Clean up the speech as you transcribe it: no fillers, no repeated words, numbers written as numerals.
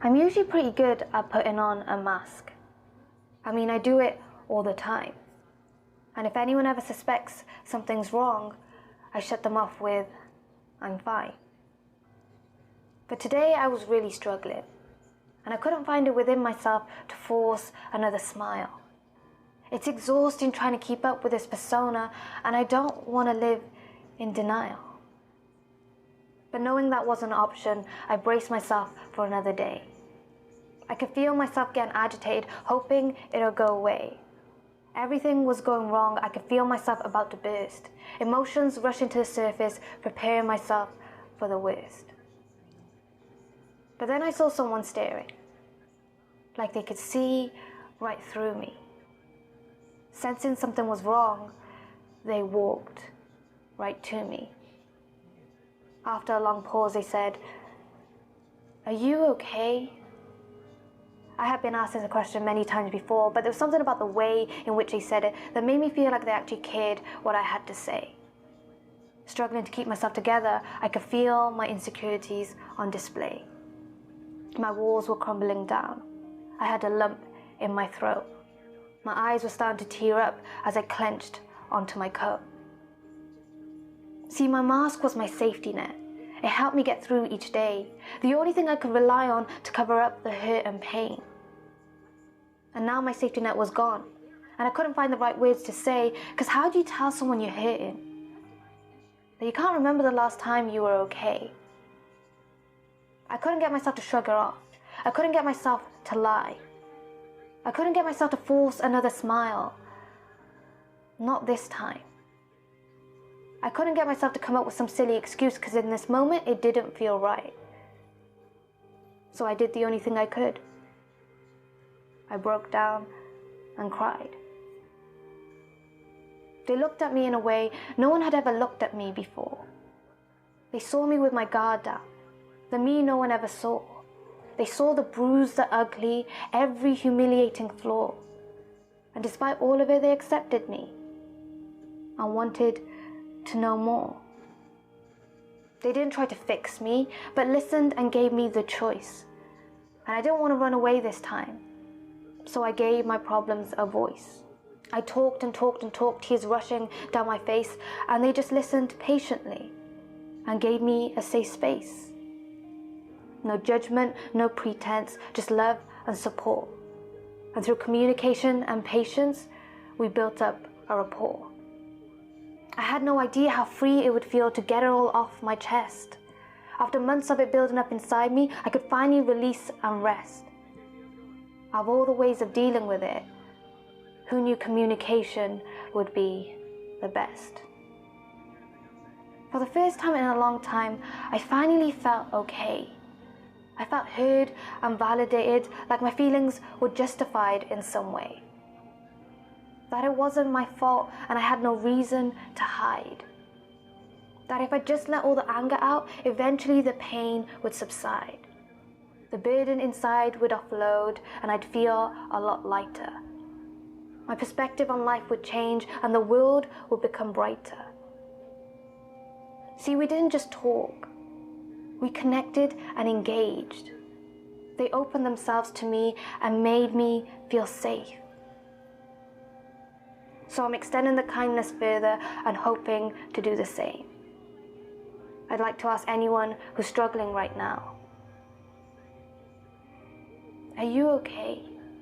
I'm usually pretty good at putting on a mask. I mean, I do it all the time. And if anyone ever suspects something's wrong, I shut them off with, "I'm fine." But today I was really struggling, and I couldn't find it within myself to force another smile. It's exhausting trying to keep up with this persona, and I don't want to live in denial. But knowing that wasn't an option, I braced myself for another day. I could feel myself getting agitated, hoping it'll go away. Everything was going wrong. I could feel myself about to burst. Emotions rushing to the surface, preparing myself for the worst. But then I saw someone staring, like they could see right through me. Sensing something was wrong, they walked right to me. After a long pause, they said, "Are you okay?" I had been asked this question many times before, but there was something about the way in which they said it that made me feel like they actually cared what I had to say. Struggling to keep myself together, I could feel my insecurities on display. My walls were crumbling down. I had a lump in my throat. My eyes were starting to tear up as I clenched onto my coat. See, my mask was my safety net. It helped me get through each day, the only thing I could rely on to cover up the hurt and pain. And now my safety net was gone, and I couldn't find the right words to say, because how do you tell someone you're hurting? That you can't remember the last time you were okay. I couldn't get myself to shrug her off. I couldn't get myself to lie. I couldn't get myself to force another smile. Not this time. I couldn't get myself to come up with some silly excuse, because in this moment it didn't feel right. So I did the only thing I could. I broke down and cried. They looked at me in a way no one had ever looked at me before. They saw me with my guard down, the me no one ever saw. They saw the bruised, the ugly, every humiliating flaw. And despite all of it, they accepted me and wanted to know more. They didn't try to fix me, but listened and gave me the choice. And I didn't want to run away this time, so I gave my problems a voice. I talked and talked and talked, tears rushing down my face, and they just listened patiently and gave me a safe space. No judgment, no pretense, just love and support. And through communication and patience, we built up a rapport. I had no idea how free it would feel to get it all off my chest. After months of it building up inside me, I could finally release and rest. Of all the ways of dealing with it, who knew communication would be the best? For the first time in a long time, I finally felt okay. I felt heard and validated, like my feelings were justified in some way. That it wasn't my fault and I had no reason to hide. That if I just let all the anger out, eventually the pain would subside. The burden inside would offload and I'd feel a lot lighter. My perspective on life would change and the world would become brighter. See, we didn't just talk. We connected and engaged. They opened themselves to me and made me feel safe. So I'm extending the kindness further and hoping to do the same. I'd like to ask anyone who's struggling right now, are you okay?